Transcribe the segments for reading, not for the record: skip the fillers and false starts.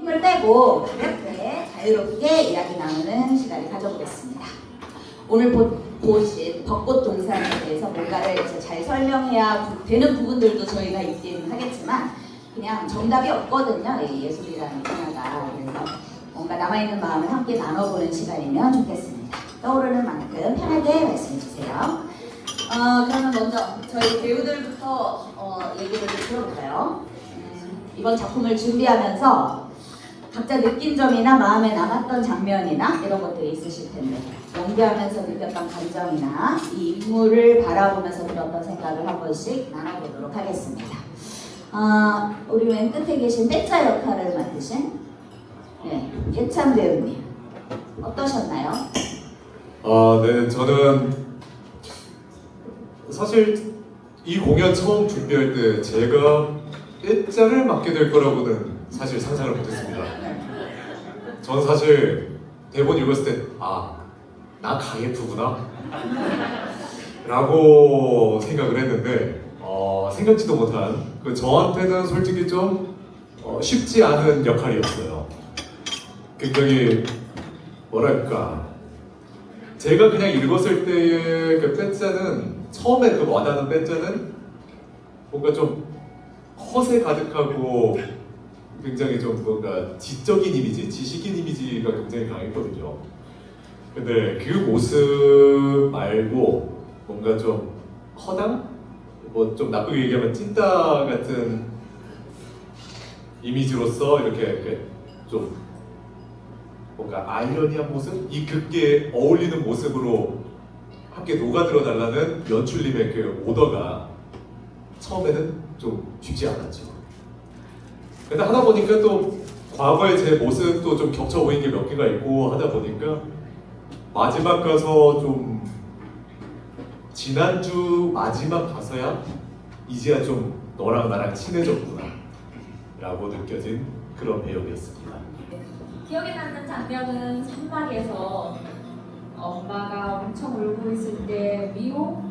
힘을 빼고 가볍게 자유롭게 이야기 나누는 시간을 가져보겠습니다. 오늘 보신 벚꽃 동산에 대해서 뭔가를 이제 잘 설명해야 되는 부분들도 저희가 있긴 하겠지만 그냥 정답이 없거든요. 이 예술이라는 분야가. 그래서 뭔가 남아있는 마음을 함께 나눠보는 시간이면 좋겠습니다. 떠오르는 만큼 편하게 말씀해주세요. 그러면 먼저 저희 배우들부터 얘기를 좀 들어볼까요? 이번 작품을 준비하면서 각자 느낀 점이나 마음에 남았던 장면이나 이런 것들이 있으실 텐데 연기하면서 느꼈던 감정이나 이 인물을 바라보면서 들었던 생각을 한 번씩 나눠보도록 하겠습니다. 우리 맨 끝에 계신 때짜 역할을 맡으신 예찬 배우님 어떠셨나요? 네, 저는 사실 이 공연 처음 준비할 때 제가 때짜를 맡게 될 거라고는 사실 상상을 못했습니다. 전 사실 대본 읽었을 때 나 가예프구나 라고 생각을 했는데 생각지도 못한 저한테는 솔직히 좀 쉽지 않은 역할이었어요. 굉장히 뭐랄까 제가 그냥 읽었을 때의 그 때짜는 처음에 그 와닿는 때짜는 뭔가 좀 허세 가득하고 굉장히 좀 뭔가 지적인 이미지, 지식인 이미지가 굉장히 강했거든요. 근데 그 모습 말고 뭔가 좀 허당? 뭐 좀 나쁘게 얘기하면 찐따 같은 이미지로서 이렇게 좀 뭔가 아이러니한 모습? 이 극에 어울리는 모습으로 함께 녹아들어 달라는 연출님의 그 오더가 처음에는 좀 쉽지 않았죠. 근데 하다 보니까 또 과거의 제 모습도 좀 겹쳐 보이는 게 몇 개가 있고 하다 보니까 마지막 가서 좀 지난주 마지막 가서야 이제야 좀 너랑 나랑 친해졌구나 라고 느껴진 그런 배역이었습니다. 기억에 남는 장면은 산막에서 엄마가 엄청 울고 있을 때 위로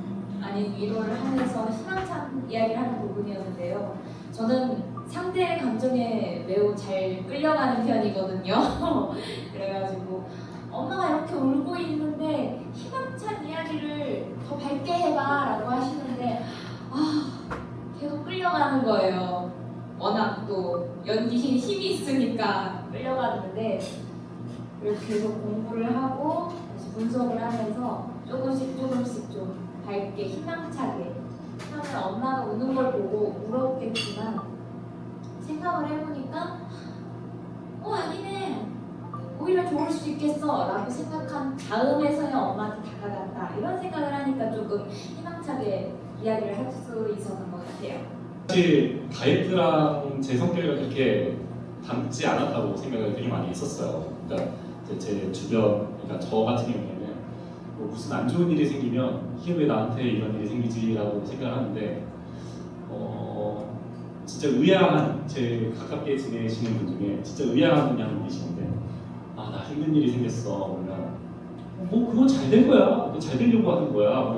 아닌 위로를 하면서 희망찬 이야기를 하는 부분이었는데요. 저는 상대의 감정에 매우 잘 끌려가는 편이거든요. 그래가지고 엄마가 이렇게 울고 있는데 희망찬 이야기를 더 밝게 해봐 라고 하시는데 계속 끌려가는 거예요. 워낙 또 연기에 힘이 있으니까 끌려가는데 그래서 계속 공부를 하고 다시 분석을 하면서 조금씩 좀 밝게 희망차게 하면 엄마가 우는 걸 보고 울었겠지만 생각을 해보니까 아니네 오히려 좋을 수 있겠어 라고 생각한 다음에서야 엄마한테 다가간다 이런 생각을 하니까 조금 희망차게 이야기를 할 수 있었던 것 같아요. 사실 다이어트랑 제 성격이랑 그렇게 닮지 않았다고 생각을 되게 많이 했었어요. 그러니까 제 주변, 그러니까 저 같은 경우에는 뭐 무슨 안 좋은 일이 생기면 이게 왜 나한테 이런 일이 생기지라고 생각을 하는데 진짜 의아한 제 가깝게 지내시는 분 중에 진짜 의아한 분이 한 분 계시는데 나 힘든 일이 생겼어 그러면 뭐 그건 잘 될 거야 잘 되려고 하는 거야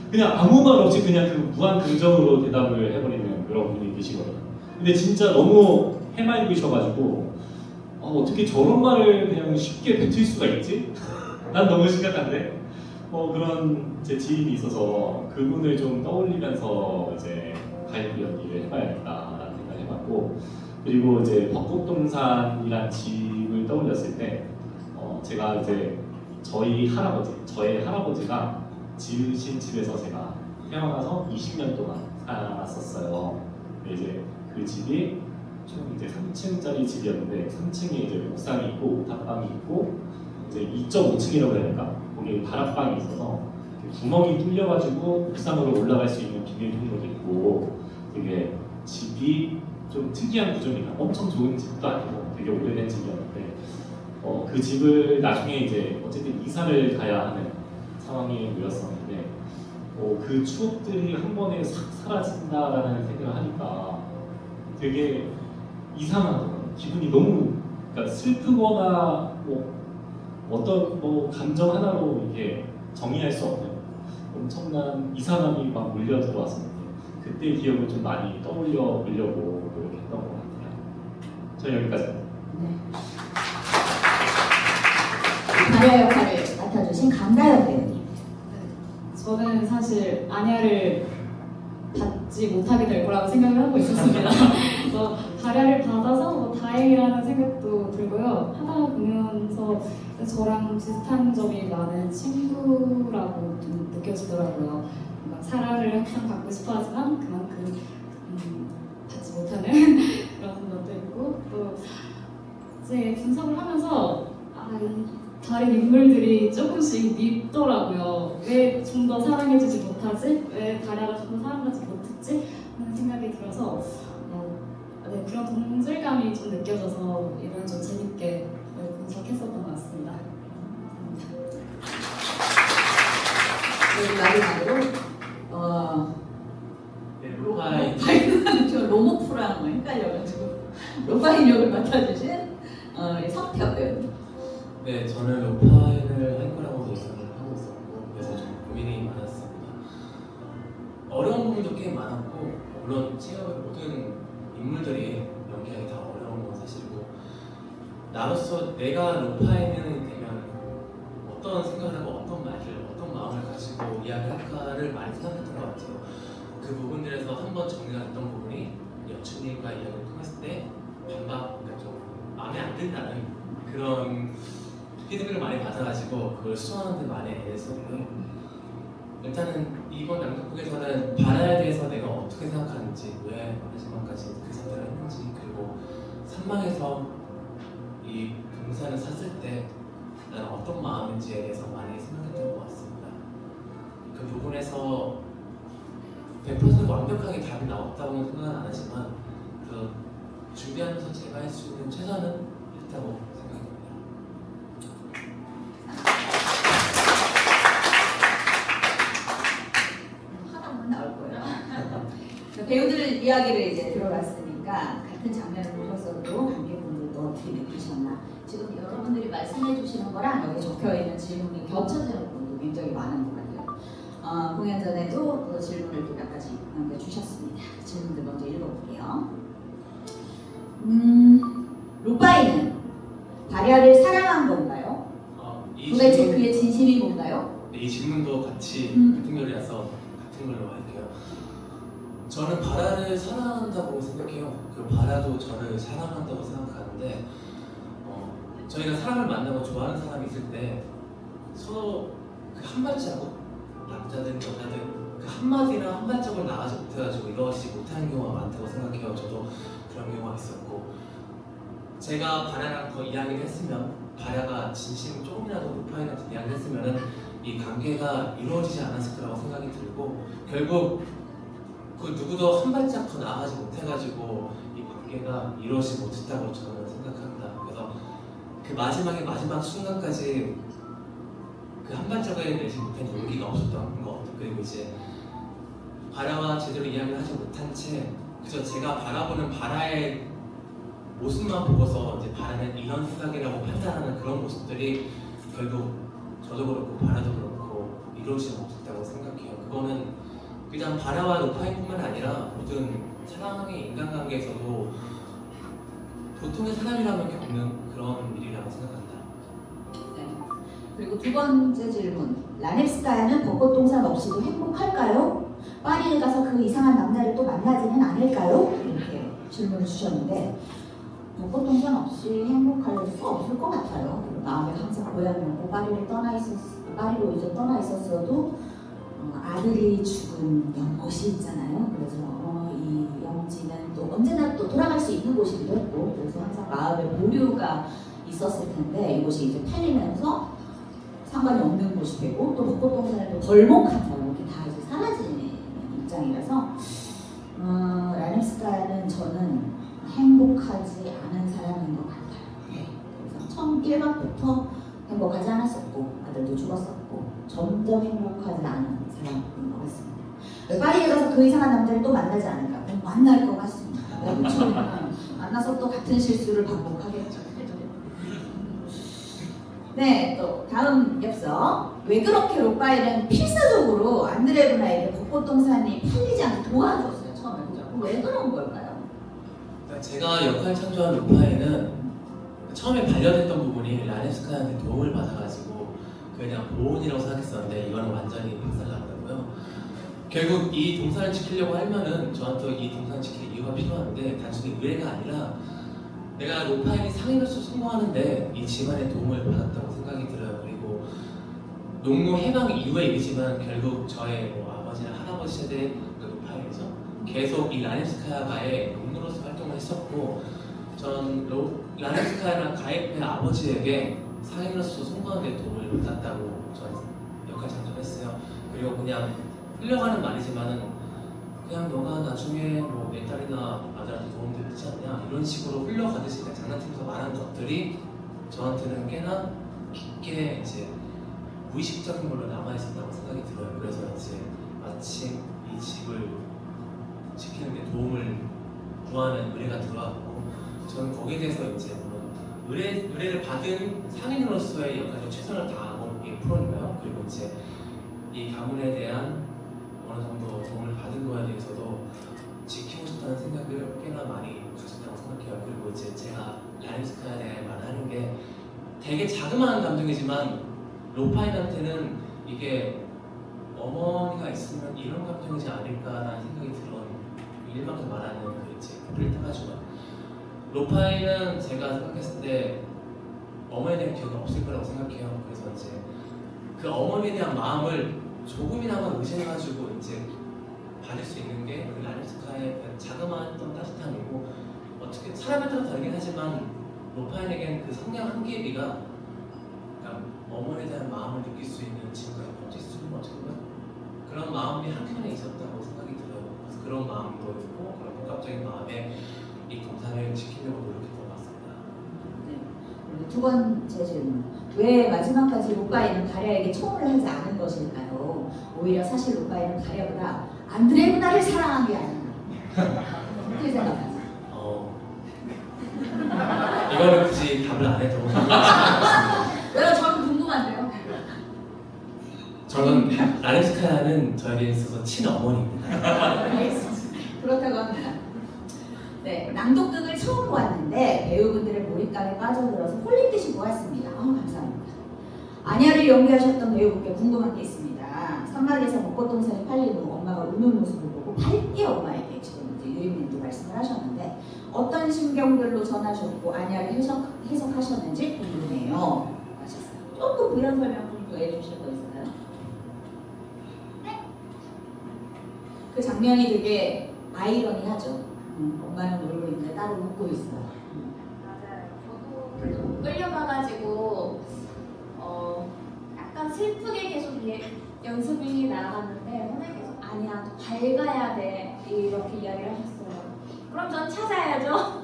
그냥 아무 말 없이 그냥 그 무한 긍정으로 대답을 해버리는 그런 분이 계시거든요. 근데 진짜 너무 해맑으셔가지고 어떻게 저런 말을 그냥 쉽게 뱉을 수가 있지? 난 너무 심각한데 그런 제 지인이 있어서 그분을 좀 떠올리면서 이제 가이드 연기를 해봐야겠다라는 생각을 해봤고 그리고 이제 벚꽃동산이란 집을 떠올렸을 때 제가 이제 저의 할아버지가 지으신 집에서 제가 태어나서 20년 동안 살았었어요. 근데 이제 그 집이 좀 이제 3층짜리 집이었는데 3층에 이제 옥상이 있고 오탑방이 있고 이제 2.5층이라고 해야 될까? 거기 다락방이 있어서 구멍이 뚫려가지고 옥상으로 올라갈 수 있는 비밀 통로도 있고 되게 집이 좀 특이한 구조입니다. 엄청 좋은 집도 아니고 되게 오래된 집이었는데 그 집을 나중에 이제 어쨌든 이사를 가야 하는 상황이 놓였었는데 그 추억들이 한 번에 싹 사라진다라는 생각을 하니까 되게 이상하더라고요. 기분이 너무 그러니까 슬프거나 어떤 감정 하나로 이게 정의할 수 없는 엄청난 이상함이 막 몰려 들어왔었는데 그때 기억을 좀 많이 떠올려 보려고 노력했던 것 같아요. 저는 여기까지. 네. 발야 역할을 맡아주신 강다연 배우님. 저는 사실 아냐를 받지 못하게 될 거라고 생각을 하고 있었습니다. 그래서 발야를 받아서 다행이라는 생각도 들고요. 하다 보면서 저랑 비슷한 점이 많은 친구라고 좀 느껴지더라고요. 뭔가 사랑을 항상 받고 싶어하지만 그만큼 받지 못하는 그런 것도 있고 또 이제 분석을 하면서 이 다른 인물들이 조금씩 밉더라고요. 왜 좀 더 사랑해주지 못하지? 왜 다리가 좀 더 사랑하지 못했지? 하는 생각이 들어서 네, 그런 동질감이 좀 느껴져서 이걸 좀 재밌게 분석했었던 것 같습니다. 마지막으로 네, 로바인. 저 로모프랑 헷갈려가지고 로바인 역을 맡아주신 성태엽 배우님. 네, 저는 로파인을 할 거라고 예상을 하고 있었고 그래서 좀 고민이 많았습니다. 어려운 부분도 꽤 많았고 물론 체험의 모든 인물들이 연기하기 다 어려운 건 사실이고 나로서 내가 로파인이 되면 어떤 생각을 하고 어떤 말을 어떤 마음을 가지고 이야기할까를 많이 생각했던 것 같아요. 그 부분들에서 한번 정리가 됐던 부분이 여친님과 이야기를 통했을 때 반박, 그러니까 좀 마음에 안 든다는 그런 피드백을 많이 받아가지고 그걸 수정하는 데 많이 애썼고요. 일단은 이번 낭독극에서는 바다에 대해서 내가 어떻게 생각하는지, 왜 마지막까지 그 선택을 했는지, 그리고 산막에서 이 동산을 샀을 때 나는 어떤 마음인지에 대해서 많이 생각했던 것 같습니다. 그 부분에서 100% 완벽하게 답이 나왔다고는 생각은 안 하지만 그 준비하면서 제가 할 수 있는 최선은 했다고 생각합니다. 하나만 나올 거예요. 배우들 이야기를 이제 들어봤으니까 같은 장면을 보셨어도 관객분들도 어떻게 느끼셨나? 지금 여러분들이 말씀해 주시는 거랑 여기 적혀 있는 질문이 겹쳐지는 부분도 굉장히 많은 것 같아요. 공연 전에도 그 질문을 또 몇 가지 남겨주셨습니다. 그 질문들 먼저 읽어볼게요. 로바이는 바리아를 사랑한 건가요? 도대체 그의 진심이 뭔가요? 이 질문도 같이 같은 결이라서 같은 걸로 할게요. 저는 바라를 사랑한다고 생각해요. 그 바라도 저를 사랑한다고 생각하는데 저희가 사람을 만나고 좋아하는 사람이 있을 때 서로 그 한 발자국 남자든 여자든 그 한마디나 한 발자국을 나가지 못해가지고 이러지 못하는 경우가 많다고 생각해요. 저도 그런 경우가 있었고 제가 바라랑 더 이야기를 했으면 바라가 진심 조금이라도 로파인한테 이야기를 했으면은 이 관계가 이루어지지 않았을 거라고 생각이 들고 결국 그 누구도 한 발짝 더 나아가지 못해가지고 이 관계가 이루어지지 못했다고 저는 생각합니다. 그래서 그 마지막 순간까지 그 한 발짝을 내지 못한 용기가 없었던 것, 그리고 이제 바라와 제대로 이야기를 하지 못한 채 그저 제가 바라보는 바라의 모습만 보고서 이제 바라는 이런 생각이라고 판단하는 그런 모습들이 결국 저도 그렇고 바라도 그렇고 이루어지지 못했다고 생각해요. 그거는 그냥 바라와 로파인뿐만 아니라 모든 사랑의 인간관계에서도 보통의 사람이라면 겪는 그런 일이라고 생각합니다. 네. 그리고 두 번째 질문. 라넵스카야는 벚꽃동산 없이도 행복할까요? 파리에 가서 그 이상한 남자를 또 만나지는 않을까요? 이렇게 질문을 주셨는데 벚꽃동산 없이 행복할 수 없을 것 같아요. 마음에 항상 고향이었고 파리로 이제 떠나 있었어도 아들이 죽은 연못이 있잖아요. 그래서 이 영지는 또 언제나 또 돌아갈 수 있는 곳이기도 했고 그래서 항상 마음에 보류가 있었을 텐데 이곳이 이제 팔리면서 상관이 없는 곳이 되고 또 벚꽃동산을 또 벌목한다고 이렇게 다 이제 사라지는 입장이라서 라넵스카야는 저는 행복하지 않은 사람인 것 같아요. 네. 그래서 처음 1박부터 행복하지 않았었고 아들도 죽었었고 점점 행복하지 않은 사람인 것 같습니다. 파리에 가서 그 이상한 남자를 또 만나지 않을까? 만날 것 같습니다. 네, 그렇죠. 만나서 또 같은 실수를 반복하겠죠. 네, 또 다음 엽서. 왜 그렇게 로파인은 필사적으로 안드레브나에게 벚꽃동산이 팔리지 않게 도와줬어요, 처음에. 그죠? 왜 그런 걸까요? 제가 역할 참조한 로파인은 처음에 발견했던 부분이 라네스카한테 도움을 받아가지고 그냥 보온이라고 생각했었는데 이거는 완전히 박살나더라고요. 결국 이 동산을 지키려고 하면은 저한테 이 동산을 지킬 이유가 필요한데 단순히 의뢰가 아니라 내가 로파인이 상인으로서 성공하는데 이 집안의 도움을 받았다고 생각이 들어요. 그리고 농무 해방 이후의 일이지만 결국 저의 뭐 아버지나 할아버지 세대의 로파인에서 계속 이 라네스카야가의 농무로서 활동을 했었고 전 라네스카야랑 가입의 아버지에게 상인으로서 성공하는 데 도움을 받았다고 저는 역할 장전했어요. 그리고 그냥 흘려가는 말이지만은 그냥 너가 나중에 뭐 내 딸이나 아들한테 도움 되지 않냐 이런 식으로 흘려가듯이 그냥 장난치면서 말한 것들이 저한테는 꽤나 깊게 이제 무의식적인 걸로 남아있었다고 생각이 들어요. 그래서 이제 마침 이 집을 지키는 데 도움을 구하는 의뢰가 들어왔고 저는 거기에 대해서 이제 의뢰를 받은 상인으로서의 역할에 최선을 다하고 이 프로니까요. 그리고 이제 이 가문에 대한 어느 정도 도움을 받은 거에 대해서도 지키고 싶다는 생각을 꽤나 많이 가졌다고 생각해요. 그리고 이제 제가 라임스카에 대해 말하는 게 되게 자그마한 감정이지만 로파인한테는 이게 어머니가 있으면 이런 감정이지 않을까라는 생각이 들어요. 일만큼 말하는 그 이제 표를 타가지고 로파인은 제가 생각했을 때 어머니에 대한 기억이 없을 거라고 생각해요. 그래서 이제 그 어머니에 대한 마음을 조금이나마 의지해가지고 이제 받을 수 있는 게 그 라임스카의 자그마했던 따뜻함이고 어떻게 사람에 따라 다르긴 하지만 로파인에겐 그 성냥 한 개비가 그러니까 어머니에 대한 마음을 느낄 수 있는 지금까지 버틸 수 있는 어떻게 보면 그런 마음이 한켠에 있었다고 생각이 들어요. 그래서 그런 마음도 있고 그런 복합적인 마음에 이 동산을 지키려고 노력했던 것 같습니다. 네. 그리고 두 번째 질문. 왜 마지막까지 로파인은 가랴에게 청혼을 하지 않은 것일까요? 오히려 사실 로파인은 가랴보다 안드레구나를 사랑한 게 아닌가. 어떻게 생각하세요? 이거는 굳이 답을 안 해도 왜요? 저는 궁금한데요. 저는 라임스카야는 저에게 있어서 친어머니입니다. 그렇다고 합니다. 네, 낭독극을 처음 보았는데 배우분들의 몰입감에 빠져들어서 홀린 듯이 보았습니다. 감사합니다. 아냐를 연기하셨던 배우분께 궁금한 게 있습니다. 산막에서 벚꽃동산이 팔린 후 엄마가 우는 모습을 보고 밝게 엄마에게 지금 이제 유림님도 말씀을 하셨는데 어떤 심경들로 전하셨고 아냐를 해석하셨는지 궁금해요. 하셨어요. 조금 부연 설명 좀 더 해주실 거 있을까요? 그 장면이 되게 아이러니하죠. 엄마는 울고 있는데 딸은 웃고 있어요. 맞아요. 저도 계속 끌려가가지고 약간 슬프게 계속 연습이 나아갔는데 선생님 계속 아니야 더 밝아야 돼 이렇게 이야기를 하셨어요. 그럼 전 찾아야죠.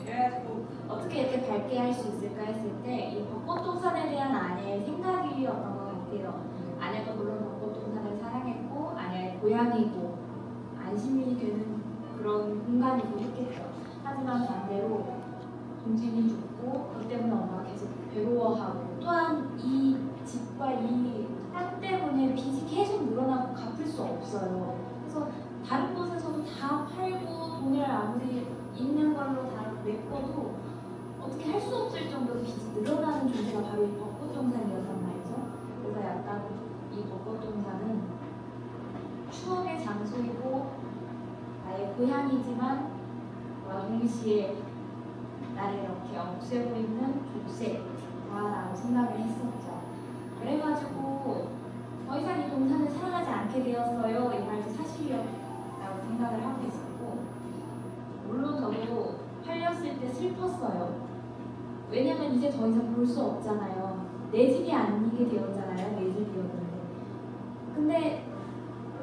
그래가지고 어떻게 이렇게 밝게 할 수 있을까 했을 때 이 벚꽃동산에 대한 아내의 생각이었던 것 같아요. 아내도 물론 벚꽃동산을 사랑했고 아내의 고향이고 안심이 되는 그런 공간이고 했겠죠. 하지만 반대로 동생이 죽고 그것 때문에 엄마가 계속 괴로워하고 또한 이 집과 이 땅 때문에 빚이 계속 늘어나고 갚을 수 없어요. 그래서 다른 곳에서도 다 팔고 돈을 아무리 있는 걸로 다 메꿔도 어떻게 할 수 없을 정도로 빚이 늘어나는 존재가 바로 이 벚꽃동산이었단 말이죠. 그래서 약간 이 벚꽃동산은 추억의 장소이고 나의 고향이지만 동시에 나를 이렇게 없애고 있는 족쇄다라고 생각을 했었죠. 그래가지고 더 이상 이 동산을 사랑하지 않게 되었어요. 이 말도 사실이었다고 생각을 하고 있었고 물론 저도 팔렸을 때 슬펐어요. 왜냐면 이제 더 이상 볼 수 없잖아요. 내 집이 아니게 되었잖아요. 내 집이었는데. 근데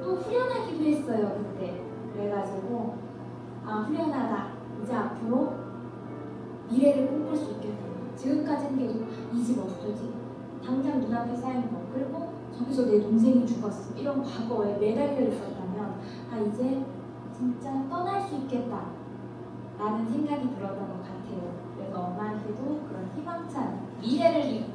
또 후련하기도 했어요. 그때. 그래가지고 후련하다. 이제 앞으로 미래를 꿈꿀 수 있겠다. 지금까지는 계속 이 집 어쩌지? 당장 눈앞에 쌓인 거 그리고 저기서 내 동생이 죽었어. 이런 과거에 매달려 있었다면 이제 진짜 떠날 수 있겠다. 라는 생각이 들었던 것 같아요. 그래서 엄마한테도 그런 희망찬 미래를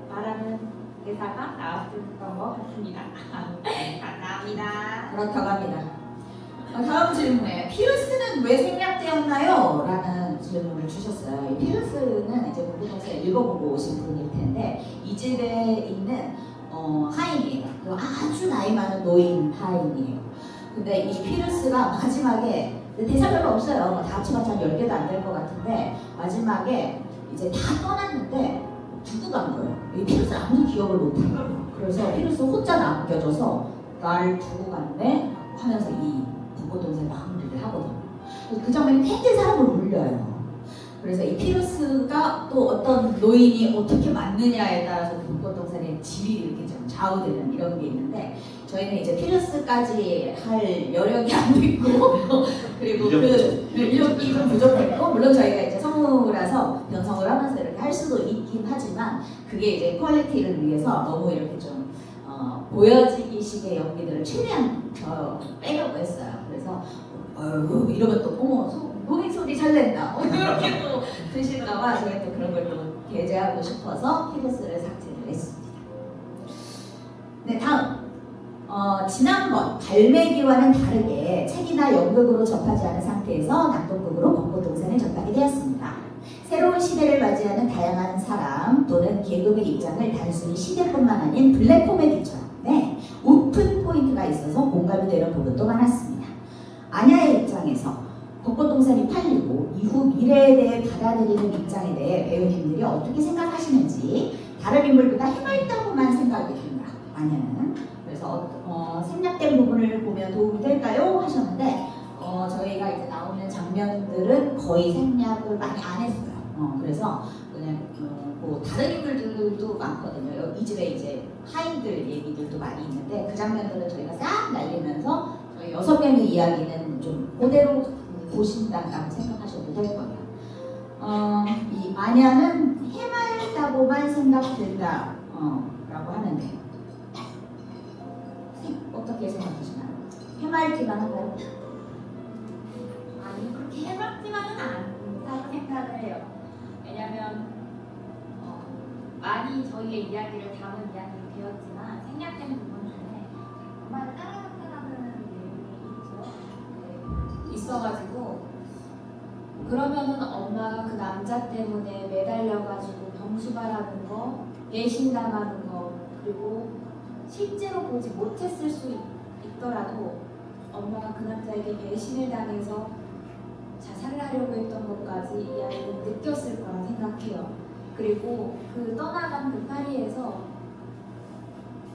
말하는 대사가 나왔던 것 같습니다. 감사합니다. 그렇다고 합니다. 다음 질문에 피루스는 왜 생략되었나요? 라는 질문을 주셨어요. 이 피루스는 이제 공부동사 읽어보고 오신 분일 텐데 이 집에 있는 하인이에요. 그 아주 나이 많은 노인 하인이에요. 근데 이 피루스가 마지막에 대사 별로 없어요. 다 합쳐봐서 한 10개도 안 될 것 같은데 마지막에 이제 다 떠났는데 두고 간 거예요. 이 피루스 아무도 기억을 못해요. 그래서 피루스 혼자 남겨져서 날 두고 갔네 하면서 이 벚꽃동산의 마무리를 하거든요. 그 장면이 굉장히 사람을 울려요. 그래서 이 피루스가 또 어떤 노인이 어떻게 맞느냐에 따라서 벚꽃동산의 질이 이렇게 좀 좌우되는 이런 게 있는데 저희는 이제 피루스까지 할 여력이 안 됐고 그리고 그 인력이 좀 부족했고 물론 저희가 이제 성우라서 변성을 하면서 이렇게 할 수도 있긴 하지만 그게 이제 퀄리티를 위해서 너무 이렇게 좀 보여지기 식의 연기들을 최대한 빼려고 했어요. 그래서 이러면 또 어머 노인 소리 잘 낸다 이렇게 또 드실까봐 저희 또 그런 걸 또 배제하고 싶어서 피루스를 삭제를 했습니다. 네 다음 지난번 갈매기와는 다르게 책이나 연극으로 접하지 않은 상태에서 낭독극으로 벚꽃동산을 접하게 되었습니다. 새로운 시대를 맞이하는 다양한 사람 또는 계급의 입장을 단순히 시대뿐만 아닌 블랙 코미디처럼 오픈 포인트가 있어서 공감이 되는 부분도 많았습니다. 아냐의 입장에서 벚꽃동산이 팔리고 이후 미래에 대해 받아들이는 입장에 대해 배우님들이 어떻게 생각하시는지 다른 인물보다 해맑다고만 생각이 듭니다. 아냐는 그래서 생략된 부분을 보면 도움이 될까요? 하셨는데 저희가 이제 나오는 장면들은 거의 생략을 많이 안 했어요. 그래서 그냥 뭐 다른 인물들도 많거든요. 이 집에 이제 하인들 얘기들도 많이 있는데 그 장면들은 저희가 싹 날리면서 저희 6명의 이야기는 좀 그대로 보신다고 생각하셔도 될 거예요. 이 아냐는 해맑다고만 생각된다 라고 하는데 어떻게 생각하시나요? 해맑기만 한가요? 아니 그렇게 해맑지만은 않다고 생각을 해요. 왜냐면 많이 저희의 이야기를 담은 이야기가 되었지만 생략된 부분 중에 엄마를 따라가는 내용이 있죠. 네, 있어가지고 그러면은 엄마가 그 남자 때문에 매달려가지고 병수발하는 거, 배신당하는 거 그리고 실제로 보지 못했을 수 있더라도 엄마가 그 남자에게 배신을 당해서 자살을 하려고 했던 것까지 이 아이는 느꼈을 거라 생각해요. 그리고 그 떠나간 그 파리에서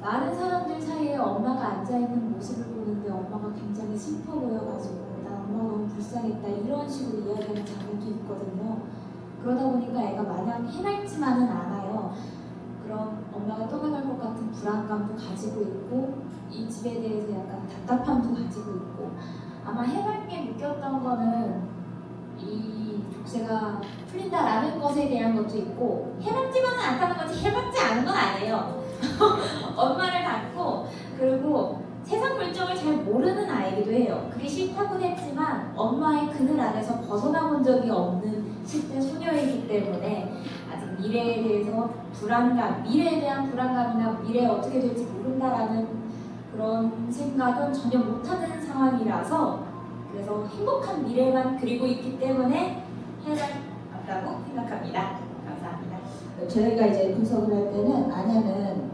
많은 사람들 사이에 엄마가 앉아있는 모습을 보는데 엄마가 굉장히 슬퍼 보여가지고 나 엄마가 너무 불쌍했다 이런 식으로 이야기하는 장면도 있거든요. 그러다 보니까 애가 마냥 해맑지만은 않아요. 그럼 엄마가 떠나갈 것 같은 불안감도 가지고 있고 이 집에 대해서 약간 답답함도 가지고 있고 아마 해맑게 느꼈던 거는 이 족쇄가 풀린다라는 것에 대한 것도 있고 해맑지만은 않다는 거지 해맑지 않은 건 아니에요. 엄마를 닮고 그리고 세상 물정을 잘 모르는 아이기도 해요. 그게 싫다고 했지만 엄마의 그늘 안에서 벗어나 본 적이 없는 10대 소녀이기 때문에 아직 미래에 대해서 미래에 대한 불안감이나 미래에 어떻게 될지 모른다라는 그런 생각은 전혀 못하는 상황이라서 그래서 행복한 미래만 그리고 있기 때문에 해맑다고 생각합니다. 감사합니다. 저희가 이제 분석을 할 때는 아냐는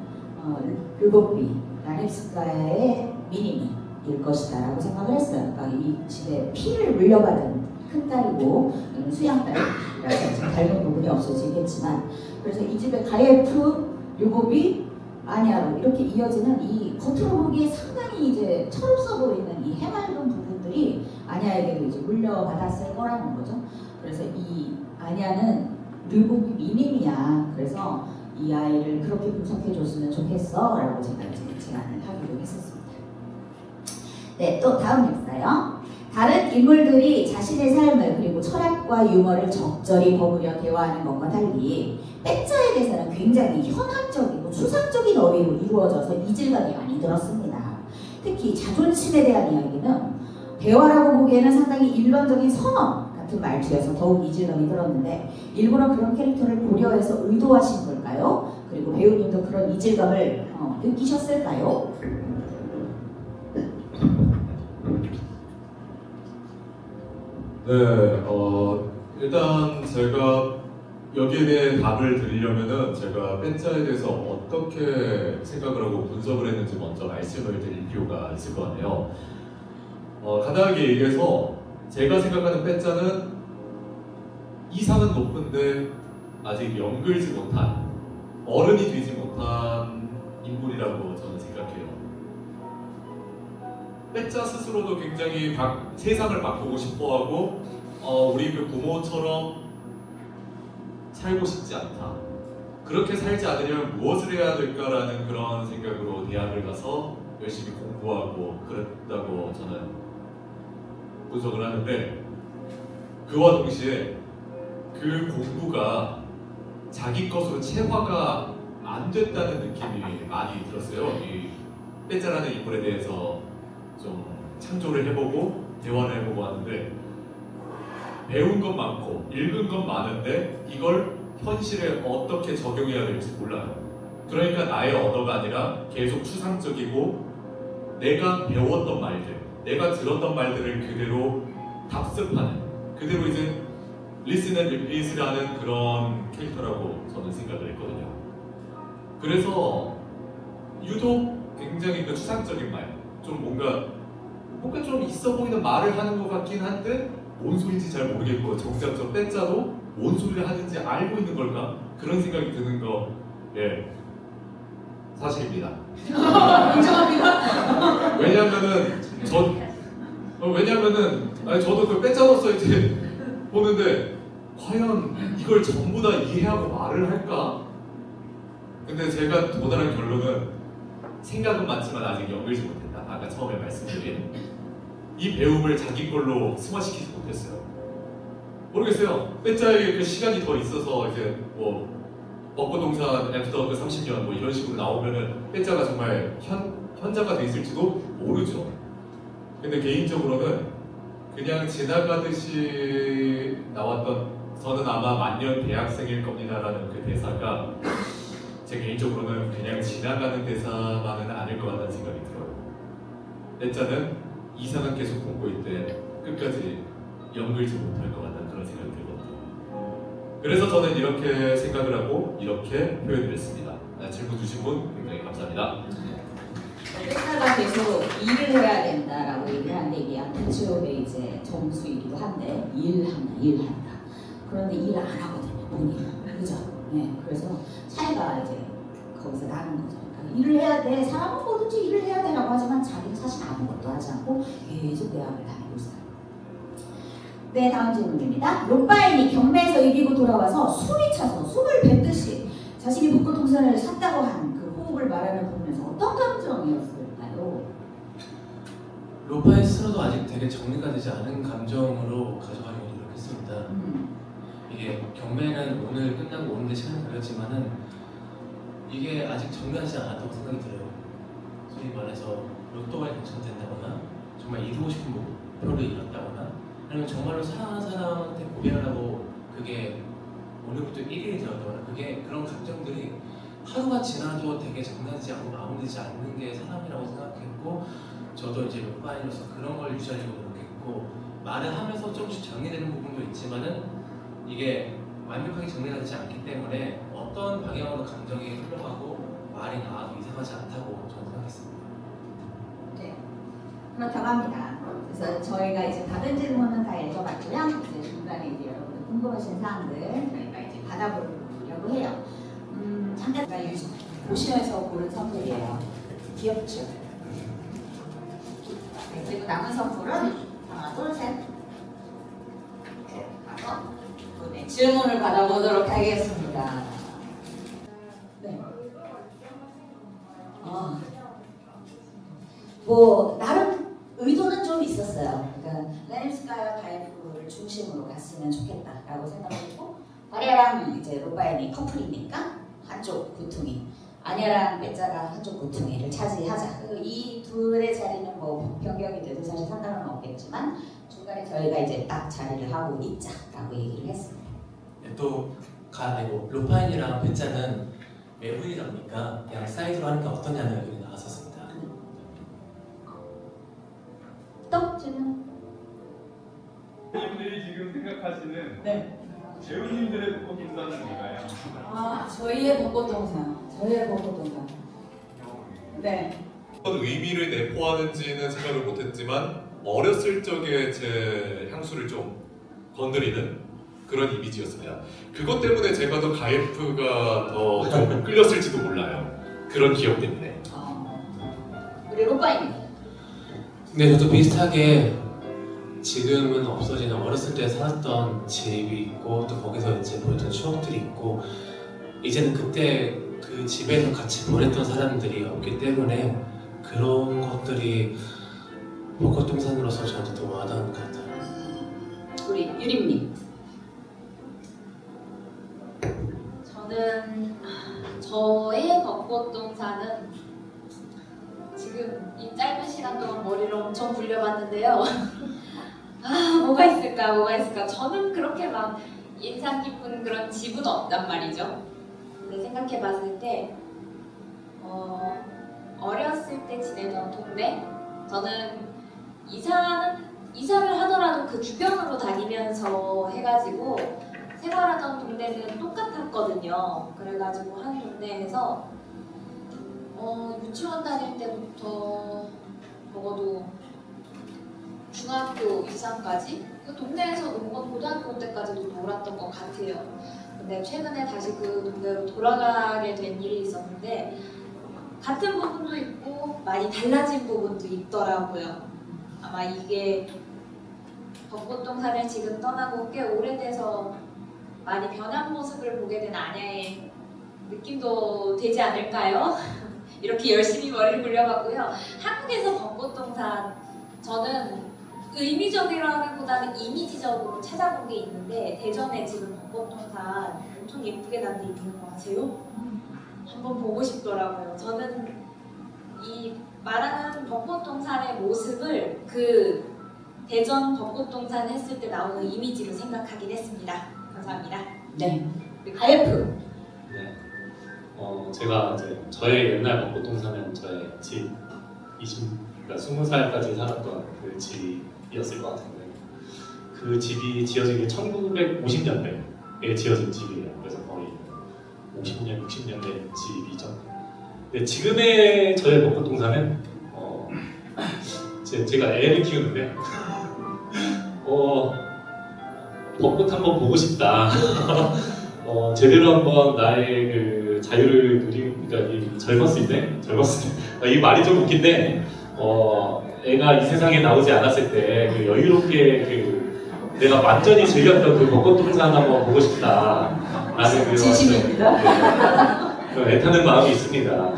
르보비, 라넵스카야의 미니미일 것이다 라고 생각을 했어요. 그러니까 이 집에 피를 물려받은 큰딸이고 수양딸이라서 지금 닮은 부분이 없어지겠지만 그래서 이 집에 가예프, 르보비, 아냐로 이렇게 이어지는 이 겉으로 보기에 상당히 이제 철없어 보이는 이 해맑은 부분들이 아냐에게도 이제 물려받았을 거라는 거죠. 그래서 이 아냐는 르보비 미님이야. 그래서 이 아이를 그렇게 분석해 줬으면 좋겠어 라고 제가 이제 제안을 하기로 했었습니다. 네, 또 다음 역사요. 다른 인물들이 자신의 삶을 그리고 철학과 유머를 적절히 버무려 대화하는 것과 달리 빼짜에 대해서는 굉장히 현학적이고 추상적인 어휘로 이루어져서 이질감이 많이 들었습니다. 특히 자존심에 대한 이야기는 대화라고 보기에는 상당히 일반적인 선언 같은 말투여서 더욱 이질감이 들었는데 일부러 그런 캐릭터를 고려해서 의도하신 걸까요? 그리고 배우님도 그런 이질감을 느끼셨을까요? 네, 일단 제가 여기에 대해 답을 드리려면은 제가 빼짜에 대해서 어떻게 생각을 하고 분석을 했는지 먼저 말씀을 드릴 필요가 있을 것 같네요. 간단하게 얘기해서 제가 생각하는 빼짜는 이상은 높은데 아직 연글지 못한, 어른이 되지 못한 인물이라고 저는 생각해요. 빼짜 스스로도 굉장히 세상을 바꾸고 싶어하고 우리 그 부모처럼 살고 싶지 않다. 그렇게 살지 않으려면 무엇을 해야 될까라는 그런 생각으로 대학을 가서 열심히 공부하고 그랬다고 저는 분석을 하는데, 그와 동시에 그 공부가 자기 것으로 체화가 안 됐다는 느낌이 많이 들었어요. 이 빼짜라는 인물에 대해서 좀 창조를 해보고 대화를 해보고 하는데, 배운 건 많고 읽은 건 많은데 이걸 현실에 어떻게 적용해야 될지 몰라요. 그러니까 나의 언어가 아니라 계속 추상적이고 내가 배웠던 말들, 내가 들었던 말들을 그대로 답습하는, 그대로 이제 listen and repeat을 하는 그런 캐릭터라고 저는 생각을 했거든요. 그래서 유독 굉장히 그 추상적인 말, 좀 뭔가 좀 있어 보이는 말을 하는 것 같긴 한데 뭔 소리인지 잘 모르겠고, 정작 저 빼짜도 뭔 소리를 하는지 알고 있는 걸까? 그런 생각이 드는 거, 예, 사실입니다. 인정합니다. 왜냐면은 아니, 저도 그 빼짜로서 이제 보는데 과연 이걸 전부 다 이해하고 말을 할까? 근데 제가 도달한 결론은 생각은 많지만 아직 연결지 못했다. 아까 처음에 말씀드린 이 배움을 자기 걸로 승화시키지 못했어요. 모르겠어요. 빼짜에게 그 시간이 더 있어서 이제 뭐 벚꽃동산 애프터 그 30년 뭐 이런 식으로 나오면은 빼짜가 정말 현자가 돼 있을지도 모르죠. 근데 개인적으로는 그냥 지나가듯이 나왔던, 저는 아마 만년 대학생일 겁니다라는 그 대사가 제 개인적으로는 그냥 지나가는 대사만은 아닐 것 같다는 생각이 들어요. 빼짜는 이상은 계속 공고 있대 끝까지 연결지 못할 것 같다는 그런 생각이 들거든요. 그래서 저는 이렇게 생각을 하고 이렇게 표현을 했습니다. 질문 주신 분 굉장히 감사합니다. 빼짜가 계속 일을 해야 된다라고 얘기를 하는데, 이게 아프치오의 이제 정수이기도 한데 일한다. 그런데 일 안 하거든요, 본인은. 그죠? 네, 그래서 차이가 이제 거기서 나는 거죠. 그러니까 일을 해야 돼, 사람은 뭐든지 일을 해야 되라고 하지만 자기는 사실 아무것도 하지 않고 계속 대학을 다니고 있어요. 네, 다음 질문입니다. 롯바인이 경매에서 이기고 돌아와서 숨이 차서 숨을 뱉듯이 자신이 벚꽃동산을 샀다고 한 그 호흡을 말하는 부분에서 어떤 감정이었을까요? 로파인 스스로도 아직 되게 정리가 되지 않은 감정으로 가져가려고 노력했습니다. 이게 경매는 오늘 끝나고 오는데 시간이 걸렸지만은 이게 아직 정리하지 않았다고 생각이 들어요. 소위 말해서 로또가 당첨된다거나 정말 이루고 싶은 목표를 이뤘다거나 아니면 정말로 사랑하는 사람한테 고백을 하고 그게 오늘부터 1일이 되었다거나, 그게 그런 감정들이 하루가 지나도 되게 정리되지 않고 마무리되지 않는 게 사람이라고 생각했고, 저도 이제 롯바인으로서 그런 걸 유지하려고 노력했고, 말을 하면서 조금씩 정리되는 부분도 있지만은 이게 완벽하게 정리가 되지 않기 때문에 어떤 방향으로 감정이 흘러가고 말이 나와도 이상하지 않다고 저는 생각했습니다. 네, 그렇다고 합니다. 그래서 저희가 이제 받은 질문은 다 읽어봤고요. 이제 중간에 이제 여러분들 궁금하신 사항들 저희가 이제 받아보려고 해요. 잠깐 보시면서 고른 선물이에요. 귀엽죠? 네, 그리고 남은 선물은 하나, 둘, 셋. 하고 네, 질문을 받아보도록 하겠습니다. 네. 뭐 나름 의도는 좀 있었어요. 그러니까 레임스카이와 다이프를 중심으로 갔으면 좋겠다라고 생각했고, 바리아랑 이제 롯바인이 커플이니까 한쪽 구퉁이, 아니아랑 빼짜가 한쪽 구퉁이를 차지하자. 이 둘의 자리는 뭐 변경이 돼도 사실 상관은 없겠지만 중간에 저희가 이제 딱 자리를 하고 있자라고 얘기를 했습니다. 네, 또 아니고 로파인이랑 베짜는 외부이다 보니까 그냥 사이드로 하는 게 어떠냐는 의견이 나왔었습니다. 또 질문? 이분들이 지금 생각하시는 네. 배우님들의 벚꽃동산은 뭔가요? 저희의 벚꽃동산. 네. 어떤 의미를 내포하는지는 생각을 못했지만 어렸을 적에 제 향수를 좀 건드리는 그런 이미지였습니다. 그것 때문에 제가 더 가이프가 더 좀 끌렸을지도 몰라요. 그런 기억 때문에. 우리 로빠님. 네, 저도 비슷하게 지금은 없어지는 어렸을 때 살았던 집이 있고 또 거기서 이제 보였던 추억들이 있고 이제는 그때 그 집에서 같이 보냈던 사람들이 없기 때문에 그런 것들이 벚꽃동산으로서 저한테 더 와닿는 것 같아요. 우리 유림님. 저는 저의 벚꽃동산은 지금 이 짧은 시간 동안 머리를 엄청 굴려봤는데요. 뭐가 있을까? 저는 그렇게 막 인상 깊은 그런 집은 없단 말이죠. 근데 생각해봤을 때 어렸을 때 지내던 동네, 저는 이사를 하더라도 그 주변으로 다니면서 해가지고 생활하던 동네는 똑같았거든요. 그래가지고 한 동네에서 유치원 다닐 때부터 적어도 중학교 이상까지 그 동네에서 논 건 고등학교 때까지도 놀았던 것 같아요. 근데 최근에 다시 그 동네로 돌아가게 된 일이 있었는데 같은 부분도 있고 많이 달라진 부분도 있더라고요. 아마 이게 벚꽃동산을 지금 떠나고 꽤 오래돼서 많이 변한 모습을 보게 된 아냐의 느낌도 되지 않을까요? 이렇게 열심히 머리를 굴려봤고요. 한국에서 벚꽃동산 저는 의미적이라기보다는 이미지적으로 찾아본 게 있는데 대전에 지금 벚꽃동산 엄청 예쁘게 난 데 있는 거 아세요? 한번 보고 싶더라고요. 저는 이 말하는 벚꽃동산의 모습을 그 대전 벚꽃동산 했을 때 나오는 이미지로 생각하긴 했습니다. 감사합니다. 네. 가이프. 네. 제가 이제 저의 옛날 벚꽃동산은 저의 집 20살까지 살았던 그 집이었을 것 같은데 그 집이 지어진 게 1950년대에 지어진 집이에요. 그래서 거의 50년, 60년 된 집이죠. 근데 지금의 저의 벚꽃동산은 제가 애를 키우는데 벚꽃 한번 보고 싶다. 제대로 한번 나의 그 자유를 그러니까 이 젊었을 때 이 말이 좀 웃긴데 애가 이 세상에 나오지 않았을 때 그 여유롭게 그 내가 완전히 즐겼던 그 벚꽃동산 한번 보고 싶다라는 그런 그런 애타는 마음이 있습니다.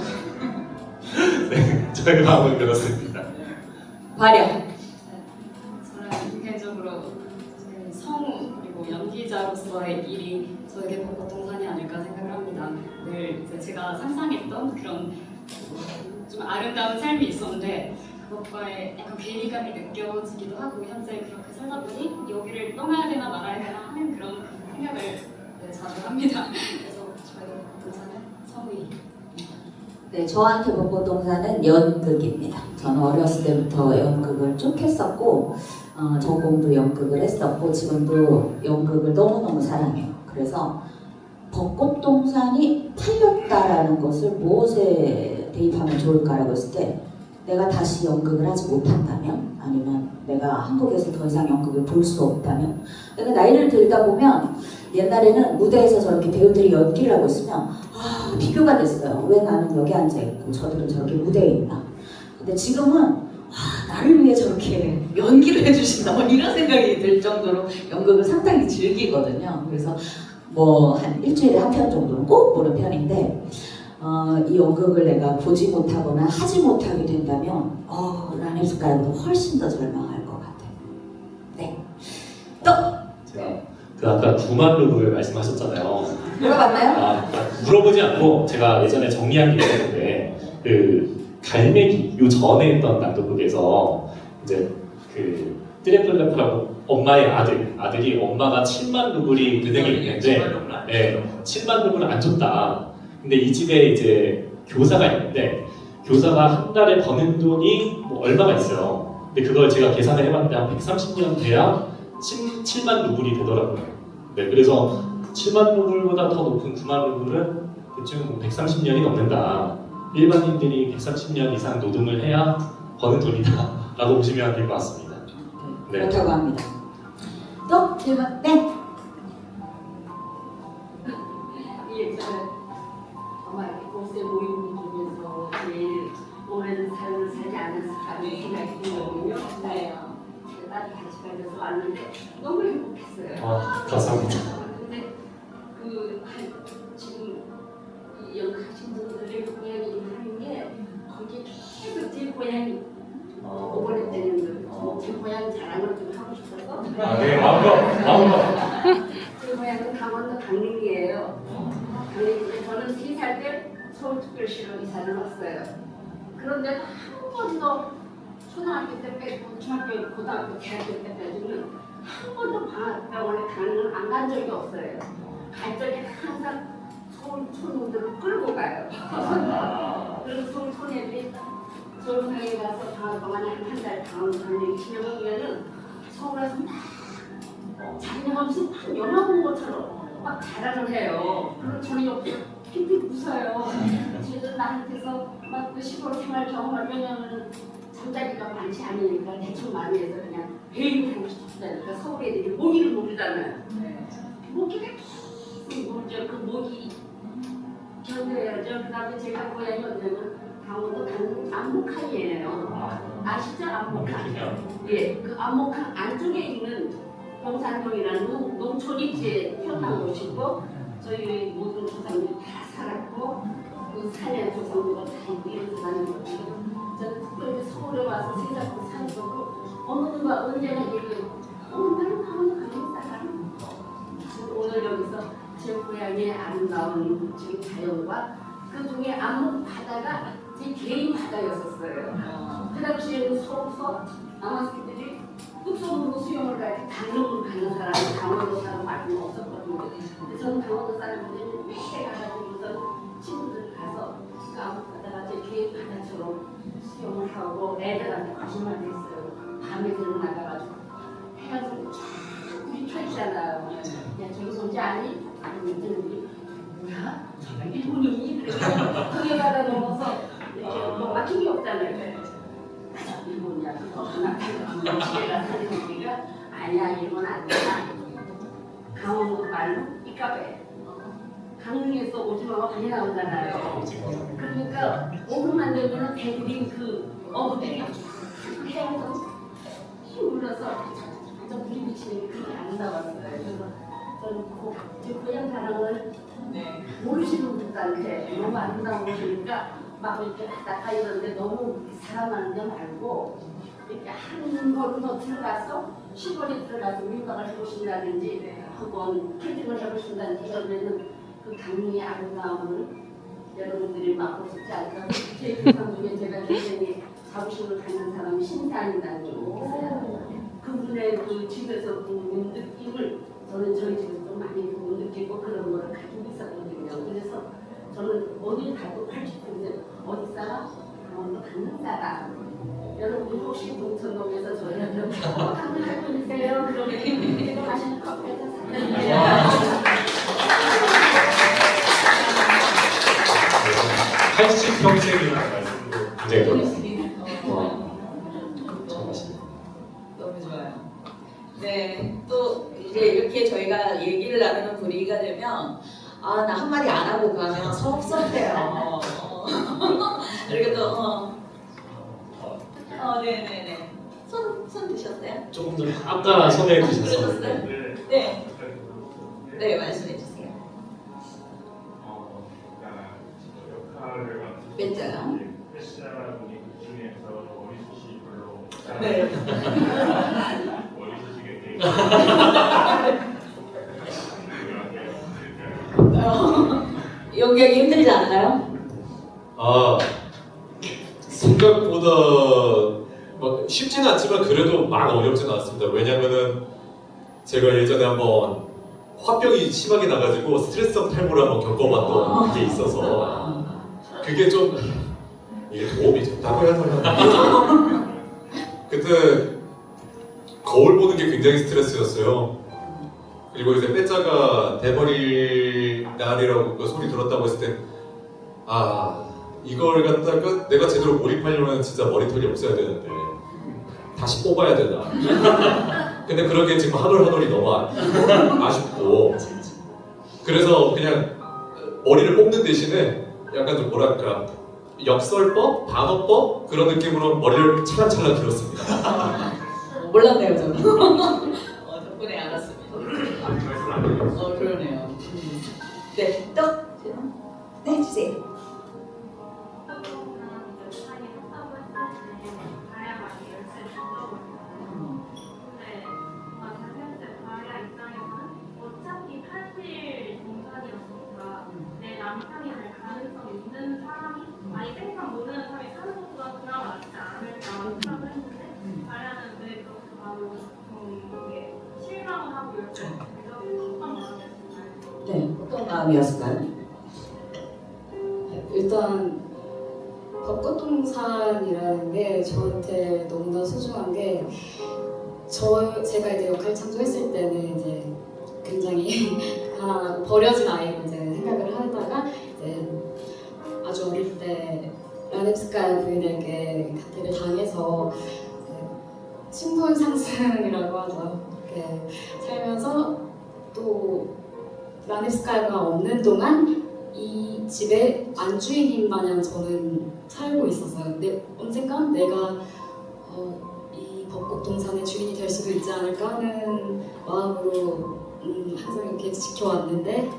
네, 저의 마음은 그렇습니다. 발현. 저는 개인적으로 성우 그리고 연기자로서의 일이 저에게 벚꽃동산이 아닐까 생각을 합니다. 늘 이제 제가 상상했던 그런 좀 아름다운 삶이 있었는데 그것과의 약간 괴리감이 느껴지기도 하고 현재 그렇게 살다 보니 여기를 떠나야 되나 말아야 되나 하는 그런 생각을 자주 합니다. 그래서 저에게 벚꽃동산은 성우입니다. 네, 저한테 벚꽃동산은 연극입니다. 저는 어렸을 때부터 연극을 쭉 했었고 전공도 연극을 했었고 지금도 연극을 너무너무 사랑해요. 그래서 벚꽃동산이 팔렸다라는 것을 무엇에 대입하면 좋을까라고 했을 때 내가 다시 연극을 하지 못한다면 아니면 내가 한국에서 더 이상 연극을 볼 수 없다면 내가 나이를 들다 보면 옛날에는 무대에서 저렇게 배우들이 연기를 하고 있으면 비교가 됐어요. 왜 나는 여기 앉아있고 저들은 저렇게 무대에 있나. 근데 지금은 나를 위해 저렇게 연기를 해주신다 뭐 이런 생각이 들 정도로 연극을 상당히 즐기거든요. 그래서 뭐 한 일주일에 한 편 정도는 꼭 보는 편인데 이 연극을 내가 보지 못하거나 하지 못하게 된다면 라는 숟가락도 훨씬 더 절망할 것 같아요. 네. 또 제가 그 아까 구만루를 말씀하셨잖아요. 물어봤나요? 물어보지 않고 제가 예전에 정리한 게 있었는데 그 갈매기 요 전에 했던 낭독극에서 이제 그 트레플레프라고 엄마의 아들이 엄마가 7만 루블이 은행에 있는데 7만 루블을 안 줬다. 근데 이 집에 이제 교사가 있는데 교사가 한 달에 버는 돈이 뭐 얼마가 있어요. 근데 그걸 제가 계산을 해봤는데 한 130년 돼야 7만 루블이 되더라고요. 네, 그래서 7만 루블보다 더 높은 9만 루블은 대충 130년이 넘는다. 일반인들이 130년 이상 노동을 해야 버는 돈이다 라고 보시면 될 것 같습니다. 네. 그렇다고 합니다. 또 질문. 네. 예, 저는 아마 곳에 모인 분 중에서 제일 오랜 삶을 살지 않은 사람이 생각이 들거든요. 네. 나도 다시 가져서 왔는데 너무 행복했어요. 아, 감사합니다. 근데 지금 이 연락하신 분들의 고향이 하는 게 거기에 계속 제 고향이 오버랩되는 제 고향 자랑을 좀 하고 싶어서 네, 마음껏. 제 고향은 강원도 강릉이에요. 강릉인데 저는 3살 때 서울특별시로 이사를 왔어요. 그런데 한 번도 초등학교 때 빼고 중학교, 고등학교, 대학교 때까지는 한 번도 방학병원에 강릉을 안 간 적이 없어요. 갈 적에 항상 서울 촌놈들을 끌고 가요. 그래서 서울 촌애들이 서울에 가서 방학동안에 한 달 방학 설명이 지내보면은 서울에서 막 자기네감없이 막 영화 본 것처럼 막 자랑을 해요. 그리고 저는 옆에 핑핑 웃어요. 쟤들 나한테서 막 그 시골 생활 경험을 왜냐면 잠자리가 많지 않으니까 대충 많이 해서 그냥 배임을 하고 싶다니까 서울 애들이 모기를 모르잖아요. 모기가 계속 모르죠. 그 모기 견뎌야죠. 그 다음에 제가 고향이 어디냐면 강원도 강릉 안목항이에요. 아시죠? 안목항. 예, 그 안목항 안쪽에 있는 봉산동이라는 농촌이 태어난 곳이고 저희 모든 조상들이 다 살았고 그 산에 조상들과 다 이런 사는 곳이고 저는 특별히 서울에 와서 생각하고 사는 거고 어머님과 언제나 얘기해요. 나는 강원도 강릉 사람. 오늘 여기서 제 고향의 아름다운 지금 자연과 그 중에 안목 바다가 제 개인 바다였었어요. 그 당시에는 서울서 남학생들이 뚝섬으로 수영을 가야지 강릉으로 가는 사람이 강원도 사람 말고는 없었거든요. 근데 저는 강원도 사람들은 매일 가가지고서 친구들 가서 그 안목 바다가 제 개인 바다처럼 수영을 하고 애들한테 거짓말을 했어요. 밤에 들어 나가가지고 해가지고 우리 켜지잖아요. 야 저기 뭔지 아니? 아니 애들이 뭐야? 일본인이? 그게 가다 넘어서 뭐 막힌 게 없잖아요. 일본이야. 그거 하나 집에가 사는 우리가 아니야 일본 아니야. 강원도 말로 이까베. 강릉에서 오징어가 많이 나오잖아요. 그러니까 오후만 되면 애들이 그 어부들이 해서 힘을러서 완전 불이 비치는 게 그렇게 아름다웠어요. 그래서 저는 제 고향 자랑을 모르시는 분들한테 너무 아름다운 곳이니까 막 이렇게 나가 이러는데 너무 사랑하는 데 말고 이렇게 한 걸음 더 들어가서 시골에 들어가서 민박을 해보신다든지 혹은 캠핑을 해보신다든지 이러면은 그 강릉의 아름다움을 여러분들이 맛볼 수 있지 않을까. 제 교상 중에 제가 굉장히 자부심을 갖는 사람이 신사임당이 있어요. 그분의 그 집에서 그 느낌을 저는 저희 집에서 좀 많이 느끼고 그런 거를 가지고 있었거든요. 그래서 저는 어디 가도 80%인데 어디 사람? 강원도 강릉 사람. 여러분 혹시 동천동에서 저희한테 강릉 갈 분이세요? 그러면 제가 맛있는 커피 한잔 사드릴게요. 80평생이라는 말씀도 굉장히 놀랐습니다. 참 맛있네요. 너무 좋아요. 네, 또 이제 이렇게 저희가 얘기를 나누는 분위기가 되면 아, 나 한마디 안 하고 가면 섭섭해요. 이렇게 또 네네네. 손 드셨어요? 조금 전에 아까 손에 드셨었는데 그러셨어요? 네. 네, 말씀해 주세요. 역할을 맡은 몇 자요? 회사분이 그 중에서 머리숱이 별로 네. 머리숱이겠지. 연기하기 힘들지 않나요? 아, 생각보다 막 쉽지는 않지만 그래도 막 어렵지는 않습니다. 왜냐면은 제가 예전에 한번 화병이 심하게 나가지고 스트레스성 탈모를 한번 겪어봤던 게 있어서 그게 좀 이게 도움이 됐다고 해야 되나? 그때 거울 보는 게 굉장히 스트레스였어요. 그리고 이제 빼짜가 대머리 날이라고 그 소리 들었다고 했을 때, 아, 이걸 갖다가 내가 제대로 몰입하려면 진짜 머리털이 없어야 되는데 다시 뽑아야 되나. 근데 그러기엔 지금 하돌하돌이 너무 아쉽고, 그래서 그냥 머리를 뽑는 대신에 약간 좀 뭐랄까, 역설법? 방어법? 그런 느낌으로 머리를 찰랑찰랑 길었습니다. 몰랐네요, 저는. 덕분에 알았습니다. 아직 말씀 안 드렸어요. 그러네요. 네, 또 네, 주세요. 내 남편이 될 가능성이 있는 사람이 아니 생각 모르는 사람이 사는 것보다 그나마 낫지 않을까 생각을 했는데 다리아는 왜 그렇게 바로 이게 실망을 하고 이렇게 어떤 마음이었을까요? 네, 어떤 마음이었을까요? 일단 벚꽃동산이라는 게 저한테 너무나 소중한 게 제가 이제 역할 창조했을 때는 이제 굉장히 가난하고 버려진 아이로 이제 생각을 하다가 이제 아주 어릴 때 라넴스카야 부인에게 가택을 당해서 신분 상승이라고 하죠. 이렇게 살면서 또 라넴스카야가 없는 동안 이 집의 안주인인 마냥 저는 살고 있었어요. 근데 언젠가 내가 이 벚꽃동산의 주인이 될 수도 있지 않을까 하는 마음으로 항상 이렇게 지켜왔는데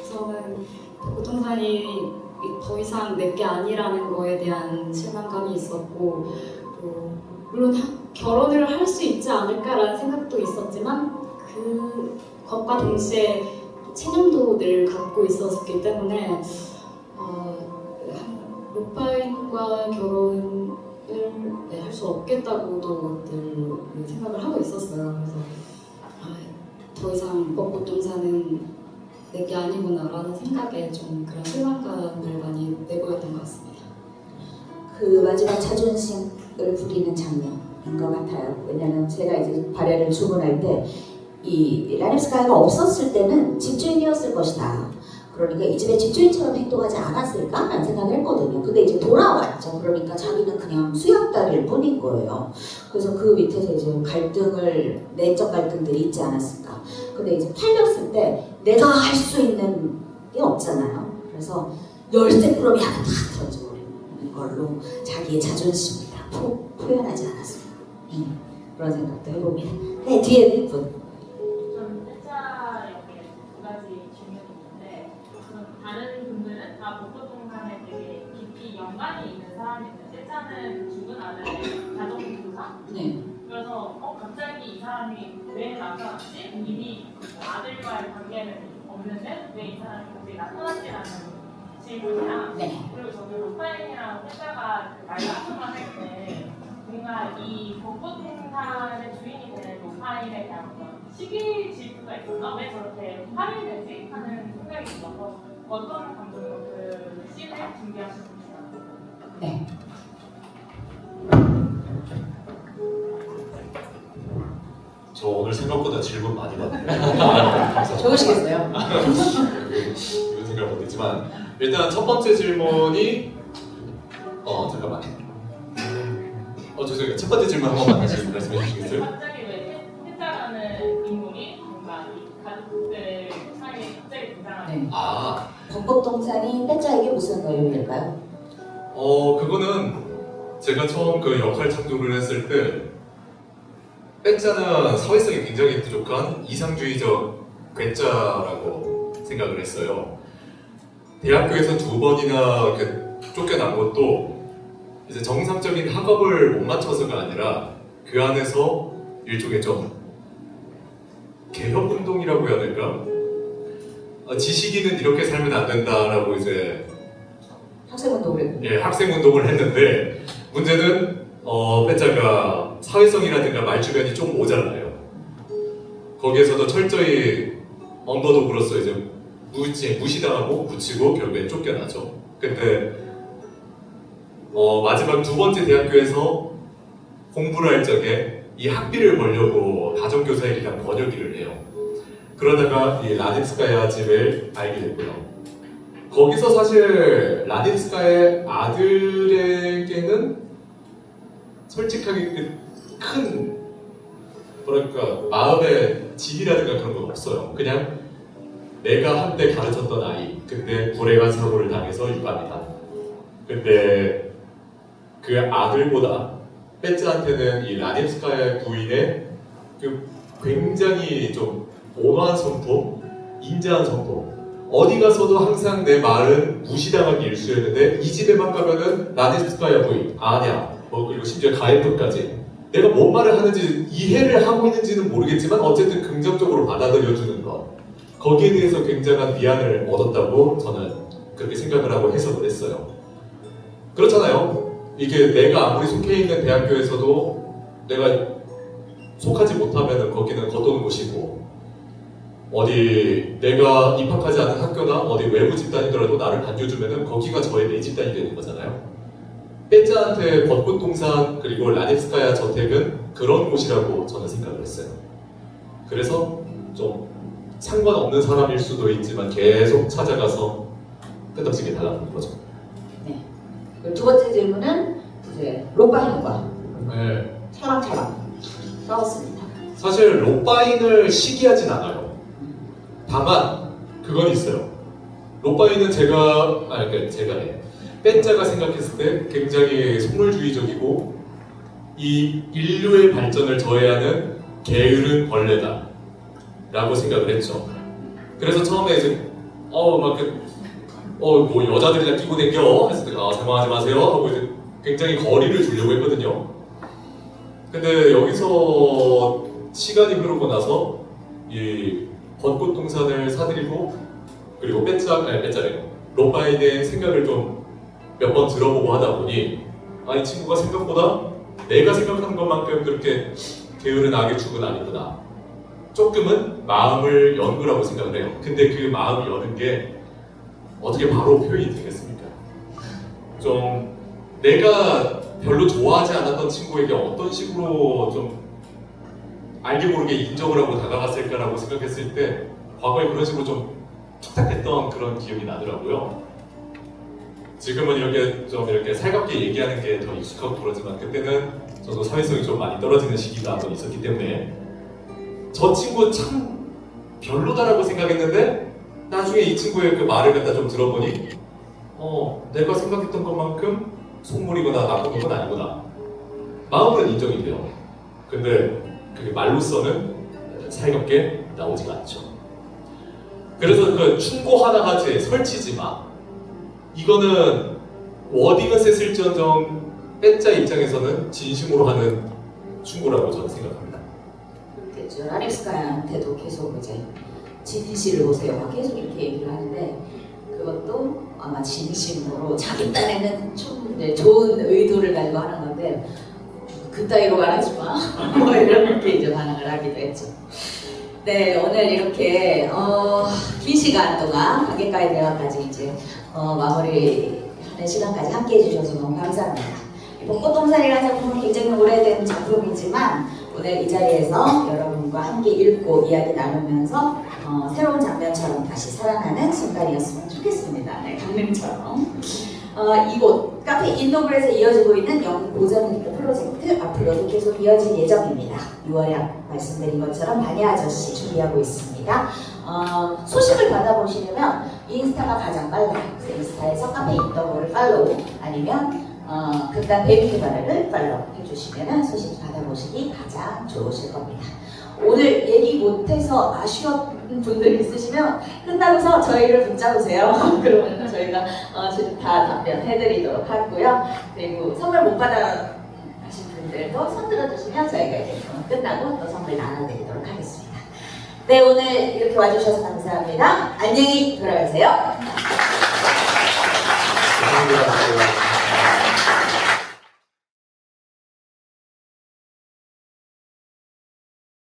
저는 벚꽃동산이 더 이상 내 게 아니라는 거에 대한 실망감이 있었고 또 물론 결혼을 할 수 있지 않을까라는 생각도 있었지만 그것과 동시에 체념도 늘 갖고 있었기 때문에 루파인과 결혼을 할 수 없겠다고도 늘 생각을 하고 있었어요. 그래서 더 이상 벚꽃동산은 내 게 아니구나라는 생각에 좀 그런 실망감을 많이 내보였던 것 같습니다. 그 마지막 자존심을 부리는 장면인 것 같아요. 왜냐하면 제가 이제 발해를 주문할 때 이 라넴스카야가 없었을 때는 집주인이었을 것이다. 그러니까 이 집의 집주인처럼 행동하지 않았을까라는 생각을 했거든요. 근데 이제 돌아왔죠. 그러니까 자기는 그냥 수양딸일 뿐인 거예요. 그래서 그 밑에서 이제 내적 갈등들이 있지 않았을까. 근데 이제 팔렸을 때 내가 할 수 있는 게 없잖아요. 그래서 열쇠 꾸러미 하나 다 던져버리는 걸로 자기의 자존심을 다 표현하지 않았습니다. 그런 생각도 해봅니다. 네, 뒤에 몇 분. 저는 세자 역에 두 가지 질문이 있는데 다른 분들은 다 벚꽃동산에 되게 깊이 연관이 있는 사람인데 세자는 죽은 아들의 가정교사? 네. 그래서 갑자기 이 사람이 왜 나타났지? 이미 아들과의 관계는 없는데 왜 이 사람이 갑자기 나타났지라는 질문이랑 네. 그리고 저는 루파인이랑 세자가 말다툼을 할 때 뭔가 이 벚꽃동산의 주인이 되는 루파인에 대한 어떤 시기 질투가 있었나? 왜 저렇게 화를 내지? 하는 생각이 들어서 어떤 감정으로 그 씬을 준비하셨습니까? 네. 저 오늘 생각보다 질문 많이 받네요. 좋으시겠어요? 이런 생각을 못했지만 일단 첫 번째 질문이 잠깐만. 죄송해요. 첫 번째 질문 한 번만 다시 말씀해 주시겠어요? 갑자기 왜 세자라는 인물이 뭔가 이 가족들 사이에 갑자기 등장하는 네. 아, 벚꽃동산이 빼짜에게 무슨 내용일까요? 그거는 제가 처음 그 역할 창조를 했을 때 빼짜는 사회성이 굉장히 부족한 이상주의적 괴짜라고 생각을 했어요. 대학교에서 2번이나 이렇게 쫓겨난 것도 이제 정상적인 학업을 못 맞춰서가 아니라 그 안에서 일종의 좀 개혁운동이라고 해야 될까? 지식인은 이렇게 살면 안 된다라고 이제 학생운동을 학생운동을 했는데 문제는 빼짜가 사회성이라든가 말주변이 좀 모자라요. 거기에서도 철저히 언더독으로서 이제 무시당하고 붙이고 결국엔 쫓겨나죠. 근데 마지막 두 번째 대학교에서 공부를 할 적에 이 학비를 벌려고 가정교사일이랑 번역일을 해요. 그러다가 이 라닙스카야 집을 알게 됐고요. 거기서 사실 라닙스카의 아들에게는 솔직하게 큰 뭐랄까 마음의 질이라든가 그런 건 없어요. 그냥 내가 한때 가르쳤던 아이, 근데 불행한 사고를 당해서 유감이다. 근데 그 아들보다 빼짜한테는 이 라닙스카야 부인의 그 굉장히 좀 온화한 성토, 인자한 성토. 어디 가서도 항상 내 말은 무시당하기 일쑤였는데 이 집에만 가면은 라닙스카야 부인, 아냐, 그리고 심지어 가이프까지 내가 뭔 말을 하는지 이해를 하고 있는지는 모르겠지만 어쨌든 긍정적으로 받아들여주는 것. 거기에 대해서 굉장한 미안을 얻었다고 저는 그렇게 생각을 하고 해석을 했어요. 그렇잖아요. 이게 내가 아무리 속해 있는 대학교에서도 내가 속하지 못하면 거기는 겉도는 곳이고 어디 내가 입학하지 않은 학교나 어디 외부 집단이더라도 나를 반겨주면 거기가 저의 내 집단이 되는 거잖아요. 빼짜한테 벚꽃동산 그리고 라닙스카야 저택은 그런 곳이라고 저는 생각을 했어요. 그래서 좀 상관없는 사람일 수도 있지만 계속 찾아가서 끝없이 달라붙는 거죠. 네. 그리고 두 번째 질문은 이제 록바인과 네. 차랑차랑 싸웠습니다. 사실 록바인을 시기하진 않아요. 다만 그건 있어요. 록바인은 제가 빼짜가 생각했을 때 굉장히 속물주의적이고 이 인류의 발전을 저해하는 게으른 벌레다 라고 생각을 했죠. 그래서 처음에 이제 뭐 여자들이랑 끼고 댕겨 했을 때 장난하지 마세요 하고 이제 굉장히 거리를 두려고 했거든요. 근데 여기서 시간이 흐르고 나서 이 벚꽃동산을 사들이고 그리고 빼짜래요. 록바인의 생각을 좀 몇 번 들어보고 하다 보니 이 친구가 생각보다 내가 생각하는 것만큼 그렇게 게으른 악의 축은 아니구나. 조금은 마음을 연 거라고 생각을 해요. 근데 그 마음을 여는 게 어떻게 바로 표현이 되겠습니까? 좀 내가 별로 좋아하지 않았던 친구에게 어떤 식으로 좀 알게 모르게 인정을 하고 다가갔을까라고 생각했을 때 과거에 그런 식으로 좀 툭탁했던 그런 기억이 나더라고요. 지금은 이렇게 살갑게 얘기하는 게 더 익숙하고 그러지만 그때는 저도 사회성이 좀 많이 떨어지는 시기가 한번 있었기 때문에 저 친구 참 별로다라고 생각했는데 나중에 이 친구의 그 말을 갖다 좀 들어보니 내가 생각했던 것만큼 속물이거나 나쁜 건 아니구나. 마음은 인정이 돼요. 근데 그게 말로서는 살갑게 나오지가 않죠. 그래서 그 충고 하나 하지 설치지 마. 이거는 워딩은 셌을지언정 빼짜 입장에서는 진심으로 하는 충고라고 저는 생각합니다. 그렇겠죠. 라닙스카야한테도 계속 이제 진실을 보세요. 계속 이렇게 얘기를 하는데 그것도 아마 진심으로 자기 딴에는 좀 좋은 의도를 가지고 하는 건데 그따위로 말하지 마. 뭐 이렇게 이제 반응을 하기도 했죠. 네, 오늘 이렇게 긴 시간 동안 관객과의 대화까지 이제 마무리하는 시간까지 함께 해주셔서 너무 감사합니다. 벚꽃동산이라는 작품은 굉장히 오래된 작품이지만 오늘 이 자리에서 여러분과 함께 읽고 이야기 나누면서 새로운 장면처럼 다시 살아나는 순간이었으면 좋겠습니다. 네, 강릉처럼. 이곳 카페 인노블에서 이어지고 있는 영국 고전 프로젝트 앞으로도 계속 이어질 예정입니다. 6월에 말씀드린 것처럼 바니 아저씨 준비하고 있습니다. 소식을 받아보시려면 인스타가 가장 빨라요. 인스타에서 카페 인노블을 팔로우 아니면 극단 베이비개발을 팔로우 해주시면 소식 받아보시기 가장 좋으실 겁니다. 오늘 얘기 못해서 아쉬운 분들 있으시면 끝나고서 저희를 붙잡으세요. 그러면 저희가 다 답변해드리도록 하고요. 그리고 선물 못 받아가신 분들도 손 들어주시면 저희가 이제 끝나고 또 선물 나눠드리도록 하겠습니다. 네, 오늘 이렇게 와주셔서 감사합니다. 안녕히 돌아가세요. 감사합니다.